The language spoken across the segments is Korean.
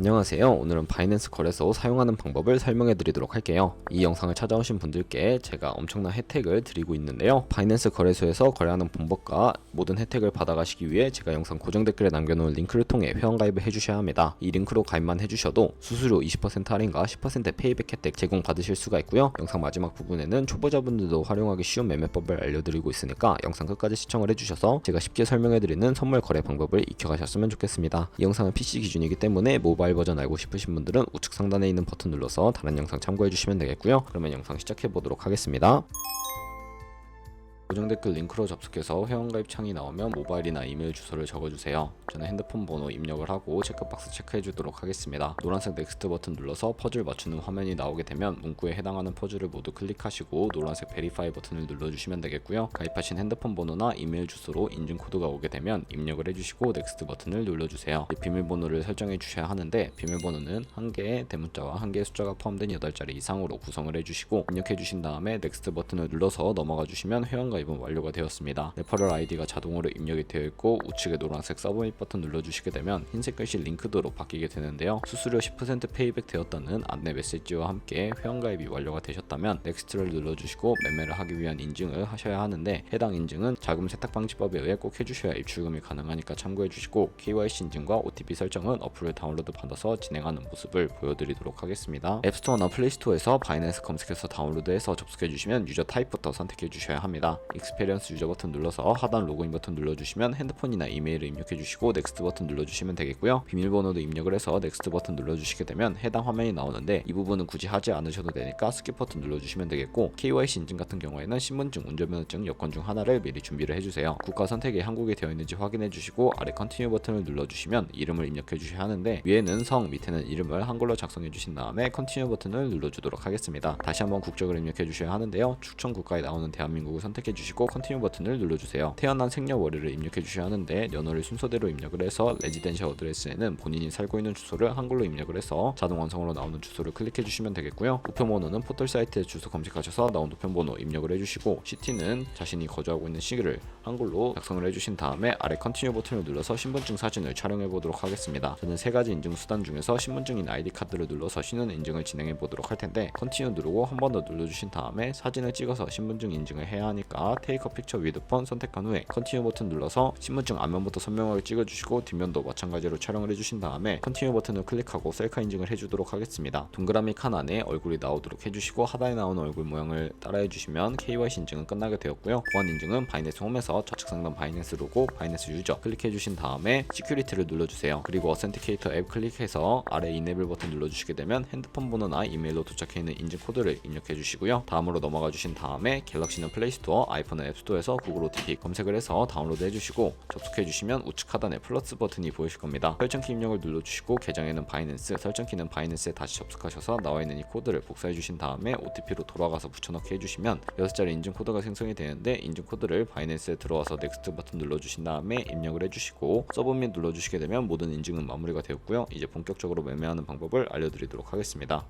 안녕하세요. 오늘은 바이낸스 거래소 사용하는 방법을 설명해 드리도록 할게요. 이 영상을 찾아오신 분들께 제가 엄청난 혜택을 드리고 있는데요. 바이낸스 거래소에서 거래하는 방법과 모든 혜택을 받아가시기 위해 제가 영상 고정 댓글에 남겨놓은 링크를 통해 회원가입을 해주셔야 합니다. 이 링크로 가입만 해주셔도 수수료 20% 할인과 10% 페이백 혜택 제공받으실 수가 있고요. 영상 마지막 부분에는 초보자분들도 활용하기 쉬운 매매법을 알려드리고 있으니까 영상 끝까지 시청을 해주셔서 제가 쉽게 설명해드리는 선물 거래 방법을 익혀가셨으면 좋겠습니다. 이 영상은 PC 기준이기 때문에 모바일 버전 알고 싶으신 분들은 우측 상단에 있는 버튼 눌러서 다른 영상 참고해 주시면 되겠고요. 그러면 영상 시작해 보도록 하겠습니다. 고정 댓글 링크로 접속해서 회원가입 창이 나오면 모바일이나 이메일 주소를 적어주세요. 저는 핸드폰 번호 입력을 하고 체크박스 체크해 주도록 하겠습니다. 노란색 넥스트 버튼 눌러서 퍼즐 맞추는 화면이 나오게 되면 문구에 해당하는 퍼즐을 모두 클릭하시고 노란색 베리파이 버튼을 눌러주시면 되겠고요. 가입하신 핸드폰 번호나 이메일 주소로 인증 코드가 오게 되면 입력을 해주시고 넥스트 버튼을 눌러주세요. 비밀번호를 설정해 주셔야 하는데 비밀번호는 한 개의 대문자와 한 개의 숫자가 포함된 8자리 이상으로 구성을 해주시고 입력해 주신 다음에 넥스트 버튼을 눌러서 넘어가 주시면 회원가입 완료가 되었습니다. 레퍼럴 아이디가 자동으로 입력이 되어 있고 우측에 노란색 서브밋 버튼 눌러주시게 되면 흰색 글씨 링크드로 바뀌게 되는데요. 수수료 10% 페이백 되었다는 안내 메시지와 함께 회원가입이 완료가 되셨다면 넥스트를 눌러주시고 매매를 하기 위한 인증을 하셔야 하는데 해당 인증은 자금 세탁 방지법에 의해 꼭 해주셔야 입출금이 가능하니까 참고해 주시고 KYC 인증과 OTP 설정은 어플을 다운로드 받아서 진행하는 모습을 보여드리도록 하겠습니다. 앱스토어나 플레이스토어에서 바이낸스 검색해서 다운로드해서 접속해 주시면 유저 타입부터 선택해 주셔야 합니다. 익스페리언스 유저 버튼 눌러서 하단 로그인 버튼 눌러주시면 핸드폰이나 이메일을 입력해 주시고 넥스트 버튼 눌러주시면 되겠고요. 비밀번호도 입력을 해서 넥스트 버튼 눌러주시게 되면 해당 화면이 나오는데 이 부분은 굳이 하지 않으셔도 되니까 스킵 버튼 눌러주시면 되겠고 KYC 인증 같은 경우에는 신분증, 운전면허증, 여권 중 하나를 미리 준비를 해주세요. 국가 선택이 한국에 되어 있는지 확인해 주시고 아래 컨티뉴 버튼을 눌러주시면 이름을 입력해 주셔야 하는데 위에는 성, 밑에는 이름을 한글로 작성해 주신 다음에 컨티뉴 버튼을 눌러주도록 하겠습니다. 다시 한번 국적을 입력해 주셔야 하는데요. 추천 국가에 나오는 대한민국을 선택해 주시고 컨티뉴 버튼을 눌러주세요. 태어난 생년월일을 입력해 주셔야 하는데 연월을 순서대로 입력을 해서 레지덴셜 어드레스에는 본인이 살고 있는 주소를 한글로 입력을 해서 자동 완성으로 나오는 주소를 클릭해 주시면 되겠고요. 우편번호는 포털 사이트에 주소 검색하셔서 나온 우편번호 입력을 해주시고 시티는 자신이 거주하고 있는 시기를 한글로 작성을 해주신 다음에 아래 컨티뉴 버튼을 눌러서 신분증 사진을 촬영해 보도록 하겠습니다. 저는 3가지 인증 수단 중에서 신분증인 아이디 카드를 눌러서 신원 인증을 진행해 보도록 할 텐데 컨티뉴 누르고 한 번 더 눌러주신 다음에 사진을 찍어서 신분증 인증을 해야 하니까 테이크 픽처 위드 폰 선택한 후에 컨티뉴 버튼 눌러서 신분증 앞면부터 선명하게 찍어주시고 뒷면도 마찬가지로 촬영을 해주신 다음에 컨티뉴 버튼을 클릭하고 셀카 인증을 해주도록 하겠습니다. 동그라미 칸 안에 얼굴이 나오도록 해주시고 하단에 나오는 얼굴 모양을 따라해주시면 KYC 인증은 끝나게 되었고요. 보안 인증은 바이낸스 홈에서 좌측 상단 바이낸스 로고, 바이낸스 유저 클릭해주신 다음에 시큐리티를 눌러주세요. 그리고 어센티케이터 앱 클릭해서 아래 이네블 버튼 눌러주시게 되면 핸드폰 번호나 이메일로 도착해있는 인증 코드를 입력해주시고요. 다음으로 넘어가 주신 다음에 갤럭시는 플레이스토어, 아이폰은 앱스토어에서 구글 OTP 검색을 해서 다운로드 해주시고 접속해주시면 우측 하단에 플러스 버튼이 보이실 겁니다. 설정키 입력을 눌러주시고 계정에는 바이낸스, 설정키는 바이낸스에 다시 접속하셔서 나와있는 이 코드를 복사해주신 다음에 OTP로 돌아가서 붙여넣기 해주시면 6자리 인증 코드가 생성이 되는데 인증 코드를 바이낸스에 들어와서 넥스트 버튼 눌러주신 다음에 입력을 해주시고 서브밋 눌러주시게 되면 모든 인증은 마무리가 되었고요. 이제 본격적으로 매매하는 방법을 알려드리도록 하겠습니다.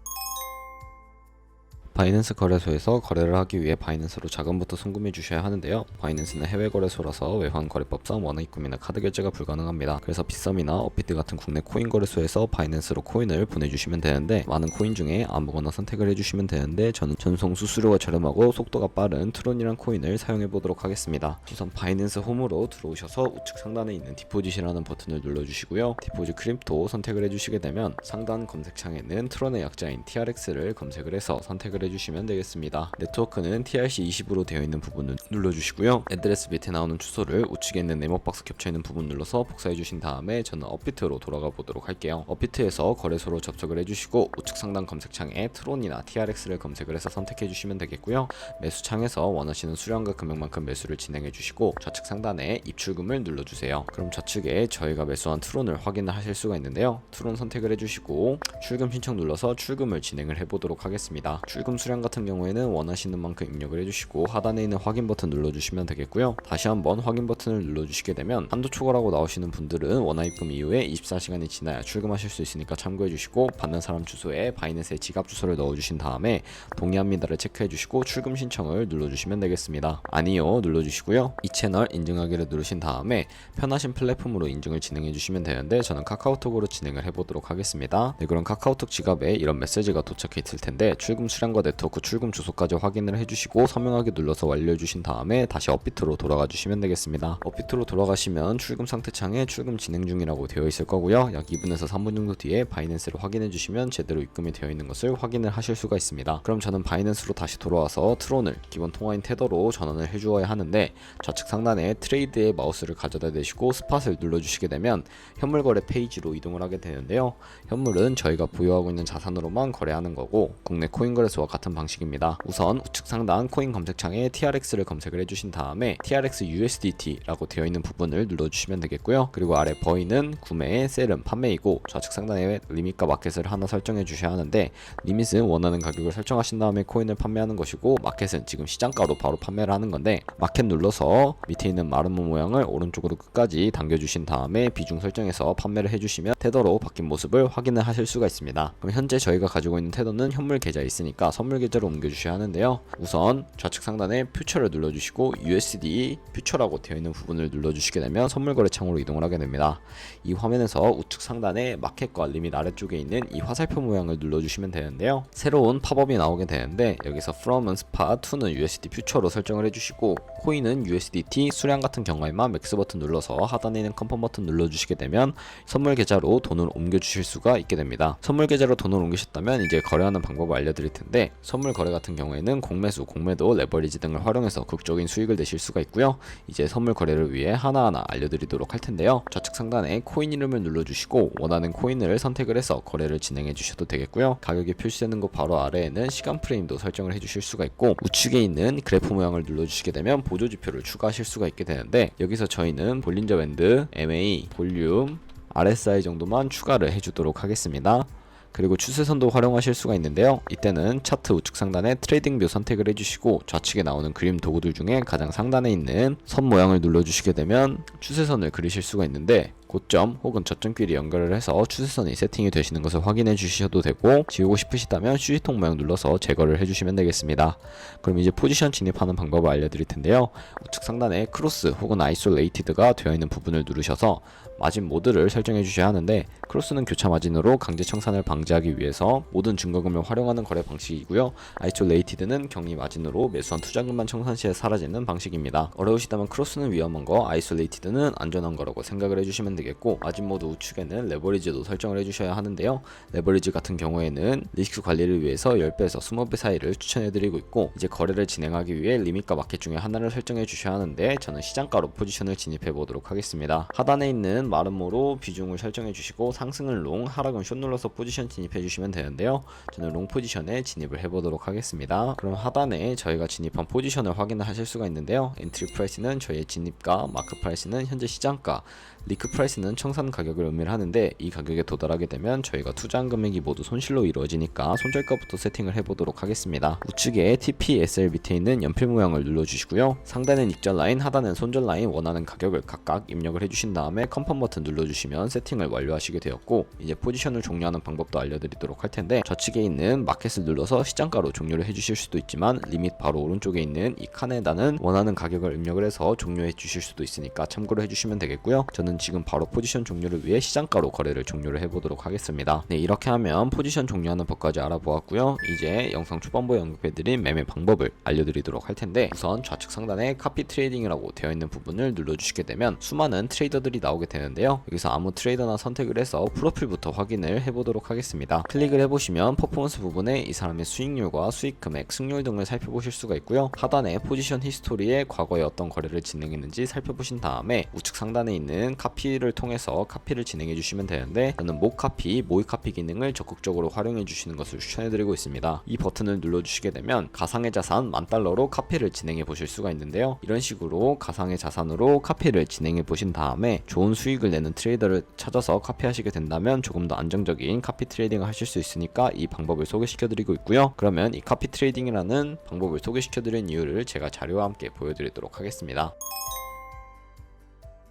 바이낸스 거래소에서 거래를 하기 위해 바이낸스로 자금부터 송금해 주셔야 하는데요. 바이낸스는 해외 거래소라서 외환 거래법상 원화입금이나 카드 결제가 불가능합니다. 그래서 빗썸이나 업비트 같은 국내 코인 거래소에서 바이낸스로 코인을 보내주시면 되는데 많은 코인 중에 아무거나 선택을 해주시면 되는데 저는 전송 수수료가 저렴하고 속도가 빠른 트론이란 코인을 사용해 보도록 하겠습니다. 우선 바이낸스 홈으로 들어오셔서 우측 상단에 있는 디포짓이라는 버튼을 눌러주시고요. 디포짓 크립토 선택을 해주시게 되면 상단 검색창에는 트론의 약자인 TRX를 검색을 해서 선택을 해주시면 되겠습니다. 네트워크는 TRC20으로 되어 있는 부분을 눌러주시고요. 애드레스 밑에 나오는 주소를 우측에 있는 네모박스 겹쳐있는 부분 눌러서 복사해 주신 다음에 저는 업비트로 돌아가 보도록 할게요. 업비트에서 거래소로 접속을 해주시고 우측 상단 검색창에 트론이나 TRX를 검색을 해서 선택해 주시면 되겠고요. 매수창에서 원하시는 수량과 금액만큼 매수를 진행해 주시고 좌측 상단에 입출금을 눌러주세요. 그럼 좌측에 저희가 매수한 트론을 확인을 하실 수가 있는데요. 트론 선택을 해주시고 출금 신청 눌러서 출금을 진행을 해보도록 하겠습니다. 출금 상품 수량 같은 경우에는 원하시는 만큼 입력을 해주시고 하단에 있는 확인 버튼 눌러주시면 되겠고요. 다시 한번 확인 버튼을 눌러주시게 되면 한도 초과라고 나오시는 분들은 원화 입금 이후에 24시간이 지나야 출금하실 수 있으니까 참고해주시고, 받는 사람 주소에 바이낸스의 지갑 주소를 넣어주신 다음에 동의합니다를 체크해주시고 출금 신청을 눌러주시면 되겠습니다. 아니요 눌러주시고요. 이 채널 인증하기를 누르신 다음에 편하신 플랫폼으로 인증을 진행해주시면 되는데 저는 카카오톡으로 진행을 해보도록 하겠습니다. 네, 그럼 카카오톡 지갑에 이런 메시지가 도착해 있을 텐데 출금 수량과 네트워크 출금 주소까지 확인을 해주시고 서명하기 눌러서 완료해주신 다음에 다시 업비트로 돌아가 주시면 되겠습니다. 업비트로 돌아가시면 출금 상태 창에 출금 진행 중이라고 되어 있을 거고요. 약 2분에서 3분 정도 뒤에 바이낸스를 확인해 주시면 제대로 입금이 되어 있는 것을 확인을 하실 수가 있습니다. 그럼 저는 바이낸스로 다시 돌아와서 트론을 기본 통화인 테더로 전환을 해주어야 하는데, 좌측 상단에 트레이드의 마우스를 가져다 대시고 스팟을 눌러주시게 되면 현물 거래 페이지로 이동을 하게 되는데요. 현물은 저희가 보유하고 있는 자산으로만 거래하는 거고 국내 코인 거래소와 같은 방식입니다. 우선 우측 상단 코인 검색창에 TRX를 검색을 해주신 다음에 TRX USDT라고 되어 있는 부분을 눌러주시면 되겠고요. 그리고 아래 버이는 구매, 셀은 판매이고 좌측 상단에 리밋과 마켓을 하나 설정해 주셔야 하는데, 리밋은 원하는 가격을 설정하신 다음에 코인을 판매하는 것이고 마켓은 지금 시장가로 바로 판매를 하는 건데, 마켓 눌러서 밑에 있는 마름모 모양을 오른쪽으로 끝까지 당겨주신 다음에 비중 설정해서 판매를 해주시면 테더로 바뀐 모습을 확인을 하실 수가 있습니다. 그럼 현재 저희가 가지고 있는 테더는 현물 계좌에 있으니까 선물 계좌로 옮겨주셔야 하는데요. 우선 좌측 상단에 퓨처를 눌러주시고 USD 퓨처라고 되어 있는 부분을 눌러주시게 되면 선물 거래 창으로 이동을 하게 됩니다. 이 화면에서 우측 상단에 마켓과 리밋 아래쪽에 있는 이 화살표 모양을 눌러주시면 되는데요. 새로운 팝업이 나오게 되는데 여기서 from은 spot, to는 USD 퓨처로 설정을 해주시고 코인은 USDT, 수량 같은 경우에만 맥스 버튼 눌러서 하단에 있는 컨펌 버튼 눌러주시게 되면 선물 계좌로 돈을 옮겨주실 수가 있게 됩니다. 선물 계좌로 돈을 옮기셨다면 이제 거래하는 방법을 알려드릴 텐데, 선물 거래 같은 경우에는 공매수, 공매도, 레버리지 등을 활용해서 극적인 수익을 내실 수가 있고요. 이제 선물 거래를 위해 하나하나 알려드리도록 할 텐데요. 좌측 상단에 코인 이름을 눌러주시고 원하는 코인을 선택을 해서 거래를 진행해 주셔도 되겠고요. 가격이 표시되는 곳 바로 아래에는 시간 프레임도 설정을 해주실 수가 있고, 우측에 있는 그래프 모양을 눌러주시게 되면 보조 지표를 추가하실 수가 있게 되는데, 여기서 저희는 볼린저 밴드, MA, 볼륨, RSI 정도만 추가를 해주도록 하겠습니다. 그리고 추세선도 활용하실 수가 있는데요. 이때는 차트 우측 상단에 트레이딩 뷰 선택을 해주시고 좌측에 나오는 그림 도구들 중에 가장 상단에 있는 선 모양을 눌러주시게 되면 추세선을 그리실 수가 있는데, 고점 혹은 저점끼리 연결을 해서 추세선이 세팅이 되시는 것을 확인해 주셔도 되고, 지우고 싶으시다면 휴지통 모양 눌러서 제거를 해주시면 되겠습니다. 그럼 이제 포지션 진입하는 방법을 알려드릴 텐데요. 우측 상단에 크로스 혹은 아이솔레이티드가 되어 있는 부분을 누르셔서 마진 모드를 설정해 주셔야 하는데, 크로스는 교차 마진으로 강제 청산을 방지하기 위해서 모든 증거금을 활용하는 거래 방식이고요. 아이솔레이티드는 격리 마진으로 매수한 투자금만 청산 시에 사라지는 방식입니다. 어려우시다면 크로스는 위험한 거, 아이솔레이티드는 안전한 거라고 생각을 해주시면 되겠고, 마진 모드 우측에는 레버리지도 설정을 해주셔야 하는데요. 레버리지 같은 경우에는 리스크 관리를 위해서 10배에서 20배 사이를 추천해드리고 있고, 이제 거래를 진행하기 위해 리밋과 마켓 중에 하나를 설정해 주셔야 하는데 저는 시장가로 포지션을 진입해 보도록 하겠습니다. 하단에 있는 마름모로 비중을 설정해 주시고 상승은 롱, 하락은 숏 눌러서 포지션 진입해 주시면 되는데요. 저는 롱 포지션에 진입을 해 보도록 하겠습니다. 그럼 하단에 저희가 진입한 포지션을 확인을 하실 수가 있는데요. 엔트리 프라이스는 저희의 진입가, 마크 프라이스는 현재 시장가, 리크 프라이스는 청산 가격을 의미를 하는데, 이 가격에 도달하게 되면 저희가 투자한 금액이 모두 손실로 이루어지니까 손절가부터 세팅을 해보도록 하겠습니다. 우측에 TP, SL 밑에 있는 연필 모양을 눌러주시고요. 상단은 익절 라인, 하단은 손절 라인, 원하는 가격을 각각 입력을 해주신 다음에 컨펌 버튼 눌러주시면 세팅을 완료하시게 되었고, 이제 포지션을 종료하는 방법도 알려드리도록 할 텐데, 좌측에 있는 마켓을 눌러서 시장가로 종료를 해주실 수도 있지만 리밋 바로 오른쪽에 있는 이 칸에다는 원하는 가격을 입력을 해서 종료해 주실 수도 있으니까 참고로 해주시면 되겠고요. 저는 지금 바로 포지션 종료를 위해 시장가로 거래를 종료를 해보도록 하겠습니다. 네, 이렇게 하면 포지션 종료하는 법까지 알아보았고요. 이제 영상 초반부에 언급해드린 매매 방법을 알려드리도록 할 텐데, 우선 좌측 상단에 카피 트레이딩이라고 되어 있는 부분을 눌러주시게 되면 수많은 트레이더들이 나오게 되는데요. 여기서 아무 트레이더나 선택을 해서 프로필부터 확인을 해보도록 하겠습니다. 클릭을 해보시면 퍼포먼스 부분에 이 사람의 수익률과 수익 금액, 승률 등을 살펴보실 수가 있고요. 하단에 포지션 히스토리에 과거에 어떤 거래를 진행했는지 살펴보신 다음에 우측 상단에 있는 카피를 카피를 통해서 카피를 진행해 주시면 되는데, 저는 모카피, 모의카피 기능을 적극적으로 활용해 주시는 것을 추천해 드리고 있습니다. 이 버튼을 눌러 주시게 되면 가상의 자산 $10,000로 카피를 진행해 보실 수가 있는데요. 이런 식으로 가상의 자산으로 카피를 진행해 보신 다음에 좋은 수익을 내는 트레이더를 찾아서 카피하시게 된다면 조금 더 안정적인 카피 트레이딩을 하실 수 있으니까 이 방법을 소개시켜 드리고 있고요. 그러면 이 카피 트레이딩이라는 방법을 소개시켜 드린 이유를 제가 자료와 함께 보여드리도록 하겠습니다.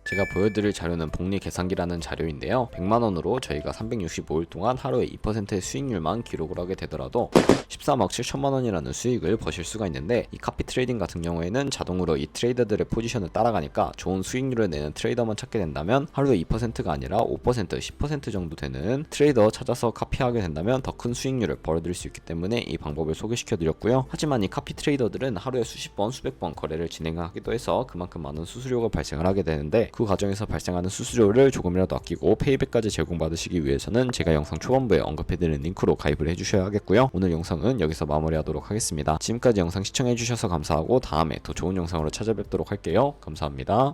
제가 보여드릴 자료는 복리 계산기라는 자료인데요. 100만원으로 저희가 365일 동안 하루에 2%의 수익률만 기록을 하게 되더라도 13억 7천만원이라는 수익을 버실 수가 있는데, 이 카피 트레이딩 같은 경우에는 자동으로 이 트레이더들의 포지션을 따라가니까 좋은 수익률을 내는 트레이더만 찾게 된다면 하루에 2%가 아니라 5%, 10% 정도 되는 트레이더 찾아서 카피하게 된다면 더 큰 수익률을 벌어들일 수 있기 때문에 이 방법을 소개시켜 드렸고요. 하지만 이 카피 트레이더들은 하루에 수십 번, 수백 번 거래를 진행하기도 해서 그만큼 많은 수수료가 발생을 하게 되는데, 그 과정에서 발생하는 수수료를 조금이라도 아끼고 페이백까지 제공받으시기 위해서는 제가 영상 초반부에 언급해드린 링크로 가입을 해주셔야 하겠고요. 오늘 영상은 여기서 마무리하도록 하겠습니다. 지금까지 영상 시청해주셔서 감사하고 다음에 더 좋은 영상으로 찾아뵙도록 할게요. 감사합니다.